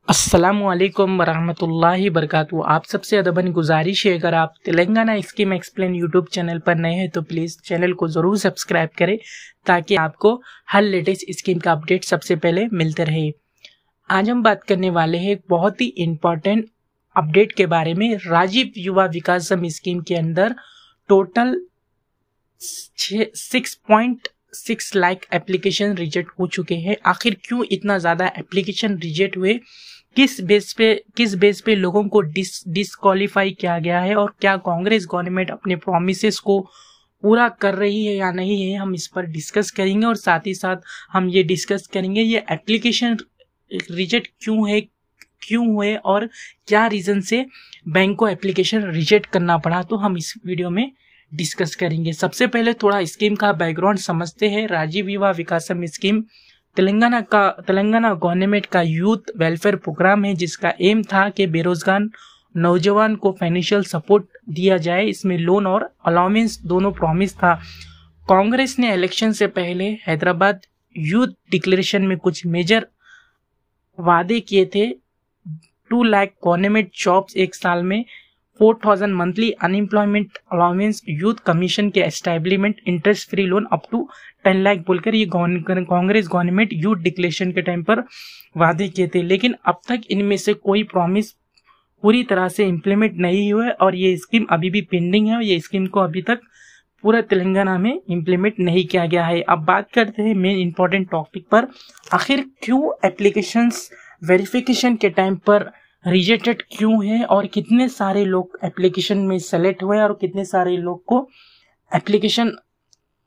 अस्सलामुअलैकुम वरहमतुल्लाहि वबरकातुहू। आप सबसे अदबन गुजारिश है, अगर आप Telangana scheme explain YouTube channel पर नए हैं तो प्लीज़ चैनल को ज़रूर सब्सक्राइब करें ताकि आपको हर लेटेस्ट स्कीम का अपडेट सबसे पहले मिलते रहे। आज हम बात करने वाले हैं एक बहुत ही इम्पॉर्टेंट अपडेट के बारे में। राजीव युवा विकासम स्कीम के अंदर टोटल 6.6 लाख एप्लीकेशन रिजेक्ट हो चुके हैं। आखिर क्यों इतना ज़्यादा एप्लीकेशन रिजेक्ट हुए, किस बेस पे लोगों को डिसक्वालीफाई किया गया है और क्या कांग्रेस गवर्नमेंट अपने प्रोमिसेस को पूरा कर रही है या नहीं है, हम इस पर डिस्कस करेंगे। और साथ ही साथ हम ये डिस्कस करेंगे ये एप्लीकेशन रिजेक्ट क्यों हुए और क्या रीज़न से बैंक को एप्लीकेशन रिजेक्ट करना पड़ा, तो हम इस वीडियो में डिस्कस करेंगे। सबसे पहले थोड़ा स्कीम का बैकग्राउंड समझते हैं। राजीव युवा विकासम स्कीम तेलंगाना गवर्नमेंट का यूथ वेलफेयर प्रोग्राम है, जिसका एम था कि बेरोजगार नौजवान को फाइनेंशियल सपोर्ट दिया जाए। इसमें लोन और अलाउंस दोनों प्रॉमिस था। कांग्रेस ने इलेक्शन से पहले हैदराबाद यूथ डिक्लेरेशन में कुछ मेजर वादे किए थे। 2 लाख गवर्नमेंट जॉब्स एक साल में, 4,000 monthly unemployment allowance, youth commission के establishment, interest free loan up to 10 lakh बोलकर ये कांग्रेस गवर्नमेंट यूथ डिक्लेरेशन के टाइम पर वादे किए थे। लेकिन अब तक इनमें से कोई प्रॉमिस पूरी तरह से इम्प्लीमेंट नहीं हुए और ये स्कीम अभी भी पेंडिंग है। ये स्कीम को अभी तक पूरा तेलंगाना में इम्प्लीमेंट नहीं किया गया है। अब बात करते हैं मेन इंपॉर्टेंट टॉपिक पर। आखिर क्यों एप्लीकेशंस वेरिफिकेशन के टाइम पर रिजेक्टेड क्यों है और कितने सारे लोग एप्लीकेशन में सेलेक्ट हुए और कितने सारे लोग को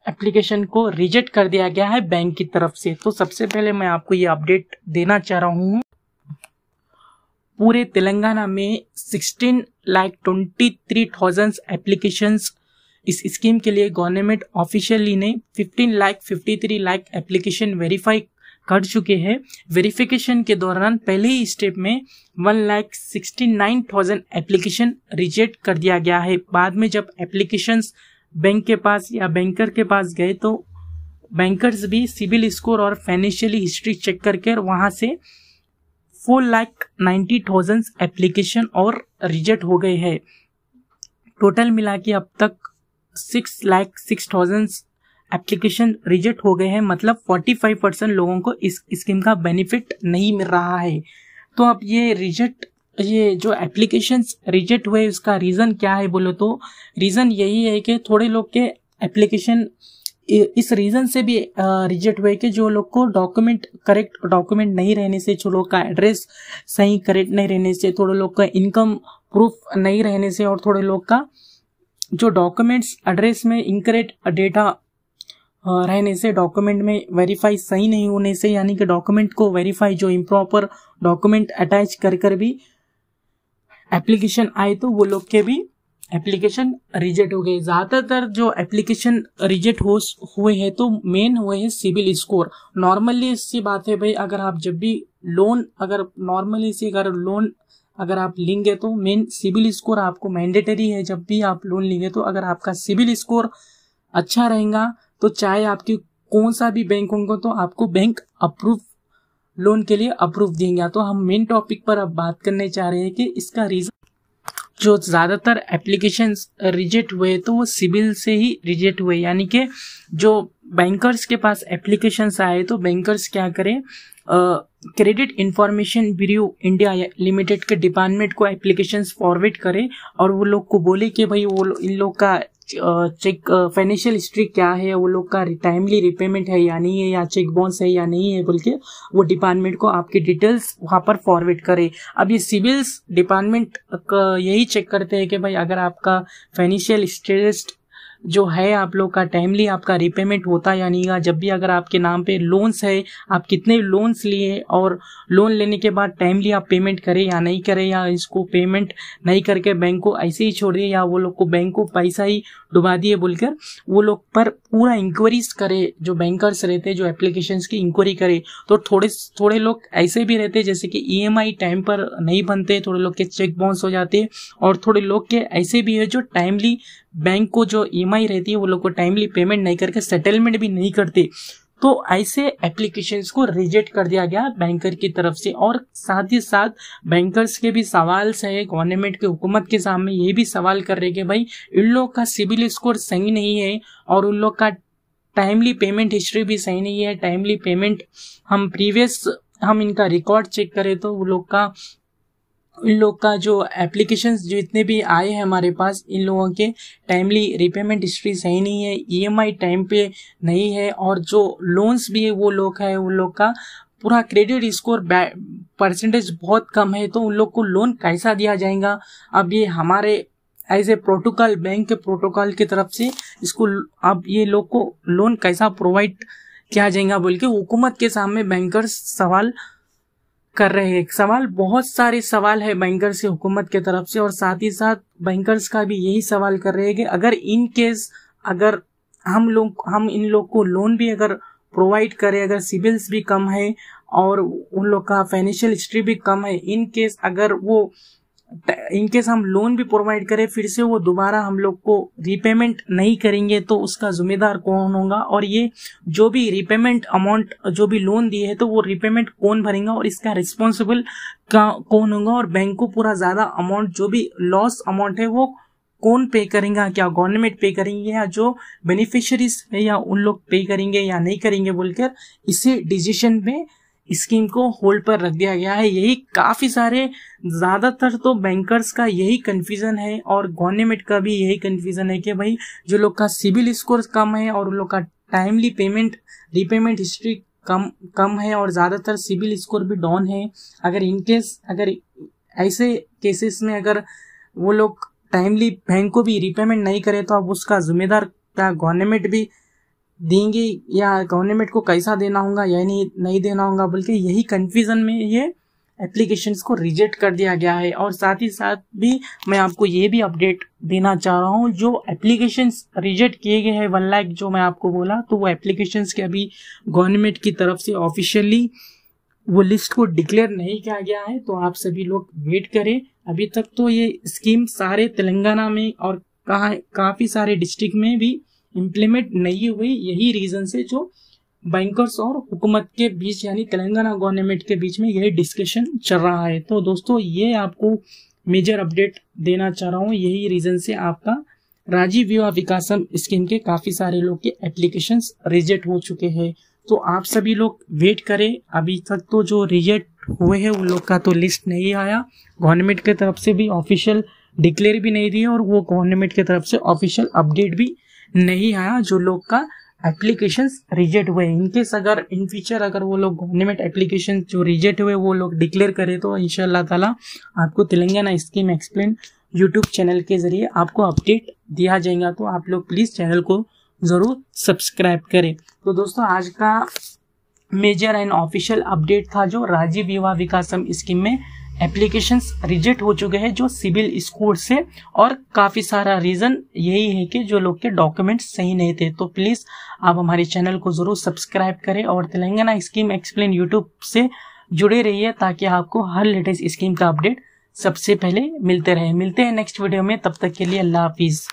एप्लीकेशन को रिजेक्ट कर दिया गया है बैंक की तरफ से। तो सबसे पहले मैं आपको ये अपडेट देना चाह रहा हूँ। पूरे तेलंगाना में 16,23,000 एप्लीकेशंस इस स्कीम के लिए गवर्नमेंट ऑफिशियली ने 15,53 लाख एप्लीकेशन वेरीफाई कर चुके हैं। वेरिफिकेशन के दौरान पहले ही स्टेप में 1,69,000 एप्लीकेशन रिजेक्ट कर दिया गया है। बाद में जब एप्लीकेशंस बैंक के पास या बैंकर के पास गए तो बैंकर्स भी सिबिल स्कोर और फाइनेंशियली हिस्ट्री चेक करके वहां से 4,90,000 एप्लीकेशन और रिजेक्ट हो गए हैं। टोटल मिला के अब तक 6,06,000 एप्लीकेशन रिजेक्ट हो गए हैं। मतलब 45% लोगों को इस स्कीम का बेनिफिट नहीं मिल रहा है। तो अब ये जो एप्लीकेशंस रिजेक्ट हुए उसका रीज़न क्या है बोलो तो रीज़न यही है कि थोड़े लोग के एप्लीकेशन इस रीज़न से भी रिजेक्ट हुए कि जो लोग को करेक्ट डॉक्यूमेंट नहीं रहने से, जो लोग का एड्रेस सही करेक्ट नहीं रहने से, थोड़े लोग का इनकम प्रूफ नहीं रहने से और थोड़े लोग का जो डॉक्यूमेंट्स एड्रेस में इनकरेक्ट डेटा रहने से, डॉक्यूमेंट में वेरीफाई सही नहीं होने से, यानी कि डॉक्यूमेंट को वेरीफाई जो इम्प्रॉपर डॉक्यूमेंट अटैच कर भी एप्लीकेशन आए तो वो लोग के भी एप्लीकेशन रिजेक्ट हो गए। ज़्यादातर जो एप्लीकेशन रिजेक्ट हुए हैं तो मेन हुए हैं सिबिल स्कोर। नॉर्मली इसकी बात है भाई, अगर आप जब भी लोन अगर आप लेंगे तो मेन सिबिल स्कोर आपको मैंडेटरी है। जब भी आप लोन लेंगे तो अगर आपका सिबिल स्कोर अच्छा रहेगा तो चाहे आपकी कौन सा भी बैंक होगा तो आपको बैंक अप्रूव लोन के लिए अप्रूव देंगे। तो हम मेन टॉपिक पर अब बात करने चाह रहे हैं कि इसका रीज़न जो ज़्यादातर एप्लीकेशंस रिजेक्ट हुए तो वो सिबिल से ही रिजेक्ट हुए। यानी कि जो बैंकर्स के पास एप्लीकेशंस आए तो बैंकर्स क्या करें, credit information bureau India limited के डिपार्टमेंट को एप्लीकेशंस फॉरवर्ड करे और वो लोग को बोले कि भाई वो इन लोग का चेक फाइनेंशियल हिस्ट्री क्या है, वो लोग का टाइमली रिपेमेंट है या नहीं है, या चेक बाउंस है या नहीं है बोल के वो डिपार्टमेंट को आपकी डिटेल्स वहां पर फॉरवर्ड करे। अब ये सिविल्स डिपार्टमेंट यही चेक करते हैं कि भाई अगर आपका फाइनेंशियल स्टेटस जो है आप लोग का टाइमली आपका रिपेमेंट होता या नहीं। जब भी अगर आपके नाम पे लोन्स है, आप कितने लोन्स लिए और लोन लेने के बाद टाइमली आप पेमेंट करें या नहीं करें, या इसको पेमेंट नहीं करके बैंक को ऐसे ही छोड़ दिए, या वो लोग को बैंक को पैसा ही डुबा दिए बोलकर वो लोग पर पूरा इंक्वायरीज करे। जो बैंकर्स रहते जो एप्लीकेशंस की इंक्वायरी करे तो थोड़े लोग ऐसे भी रहते जैसे कि EMI टाइम पर नहीं बनते, थोड़े लोग के चेक बाउंस हो जाते और थोड़े लोग के ऐसे भी है जो टाइमली बैंक को जो EMI रहती है वो लोग को टाइमली पेमेंट नहीं करके सेटलमेंट भी नहीं करते। तो ऐसे एप्लीकेशंस को रिजेक्ट कर दिया गया बैंकर की तरफ से। और साथ ही साथ बैंकर्स के भी सवाल है गवर्नमेंट के हुकूमत के सामने, ये भी सवाल कर रहे कि भाई इन लोग का सिबिल स्कोर सही नहीं है और उन लोग का टाइमली पेमेंट हिस्ट्री भी सही नहीं है। टाइमली पेमेंट हम इनका रिकॉर्ड चेक करें तो इन लोग का जो एप्लीकेशंस जो इतने भी आए हैं हमारे पास, इन लोगों के टाइमली रिपेमेंट हिस्ट्री सही नहीं है, ईएमआई टाइम पे नहीं है, और जो लोन्स भी है वो लोग है उन लोग का पूरा क्रेडिट स्कोर परसेंटेज बहुत कम है। तो उन लोग को लोन कैसा दिया जाएगा? अब ये हमारे एज ए प्रोटोकॉल, बैंक के प्रोटोकॉल की तरफ से इसको अब ये लोग को लोन कैसा प्रोवाइड किया जाएगा बोल के हुकूमत के सामने बैंकर्स सवाल कर रहे हैं। सवाल बहुत सारे सवाल है बैंकर्स से हुकूमत के तरफ से, और साथ ही साथ बैंकर्स का भी यही सवाल कर रहे हैं कि अगर इन केस अगर हम इन लोग को लोन भी अगर प्रोवाइड करें, अगर सिबिल्स भी कम है और उन लोग का फाइनेंशियल हिस्ट्री भी कम है, इन केस हम लोन भी प्रोवाइड करें, फिर से वो दोबारा हम लोग को रीपेमेंट नहीं करेंगे तो उसका जिम्मेदार कौन होगा? और ये जो भी रीपेमेंट अमाउंट जो भी लोन दिए है तो वो रीपेमेंट कौन भरेगा और इसका रिस्पॉन्सिबल कौन होगा? और बैंक को पूरा ज्यादा अमाउंट जो भी लॉस अमाउंट है वो कौन पे करेगा? क्या गवर्नमेंट पे करेंगे या जो बेनिफिशियरीज है या उन लोग पे करेंगे या नहीं करेंगे बोलकर इसी डिसीजन में स्कीम को होल्ड पर रख दिया गया है। यही काफी सारे ज्यादातर तो बैंकर्स का यही कंफ्यूजन है और गवर्नमेंट का भी यही कंफ्यूजन है कि भाई जो लोग का सिबिल स्कोर कम है और उन लोग का टाइमली रीपेमेंट हिस्ट्री कम है और ज्यादातर सिबिल स्कोर भी डाउन है, अगर ऐसे केसेस में अगर वो लोग टाइमली बैंक को भी रीपेमेंट नहीं करे तो अब उसका जिम्मेदार क्या गवर्नमेंट भी देंगे या गवर्नमेंट को कैसा देना होगा या नहीं देना होगा? बल्कि यही कंफ्यूजन में ये एप्लीकेशंस को रिजेक्ट कर दिया गया है। और साथ ही साथ भी मैं आपको ये भी अपडेट देना चाह रहा हूँ, जो एप्लीकेशंस रिजेक्ट किए गए हैं 1 लाख जो मैं आपको बोला, तो वो एप्लीकेशंस के अभी गवर्नमेंट की तरफ से ऑफिशियली वो लिस्ट को डिक्लेयर नहीं किया गया है, तो आप सभी लोग वेट करें। अभी तक तो ये स्कीम सारे तेलंगाना में और काफी सारे डिस्ट्रिक्ट में भी इम्प्लीमेंट नहीं हुई। यही रीजन से जो बैंकर्स और हुकूमत के बीच यानी तेलंगाना गवर्नमेंट के बीच में यही डिस्कशन चल रहा है। तो दोस्तों ये आपको मेजर अपडेट देना चाह रहा हूँ, यही रीजन से आपका राजीव युवा विकासम स्कीम के काफी सारे लोग के एप्लीकेशंस रिजेक्ट हो चुके हैं। तो आप सभी लोग वेट करें। अभी तक तो जो रिजेक्ट हुए हैं उन लोग का तो लिस्ट नहीं आया, गवर्नमेंट की तरफ से भी ऑफिशियल डिक्लेयर भी नहीं दिया और वो गवर्नमेंट की तरफ से ऑफिशियल अपडेट भी नहीं आया जो लोग का एप्लीकेशंस रिजेक्ट हुए। इनकेस अगर इन फ्यूचर अगर वो लोग गवर्नमेंट एप्लीकेशन जो रिजेक्ट हुए वो लोग डिक्लेयर करे तो इंशाल्लाह ताला आपको Telangana scheme explain YouTube channel के जरिए आपको अपडेट दिया जाएगा। तो आप लोग प्लीज चैनल को जरूर सब्सक्राइब करें। तो दोस्तों आज का मेजर एंड ऑफिशियल अपडेट था जो राजीव युवा विकासम स्कीम में एप्लीकेशंस रिजेक्ट हो चुके हैं जो सिबिल स्कोर से, और काफी सारा रीजन यही है कि जो लोग के डॉक्यूमेंट्स सही नहीं थे। तो प्लीज आप हमारे चैनल को जरूर सब्सक्राइब करें और तेलंगाना स्कीम एक्सप्लेन यूट्यूब से जुड़े रहिए ताकि आपको हर लेटेस्ट स्कीम का अपडेट सबसे पहले मिलते रहे। मिलते हैं नेक्स्ट वीडियो में, तब तक के लिए अल्लाह हाफिज।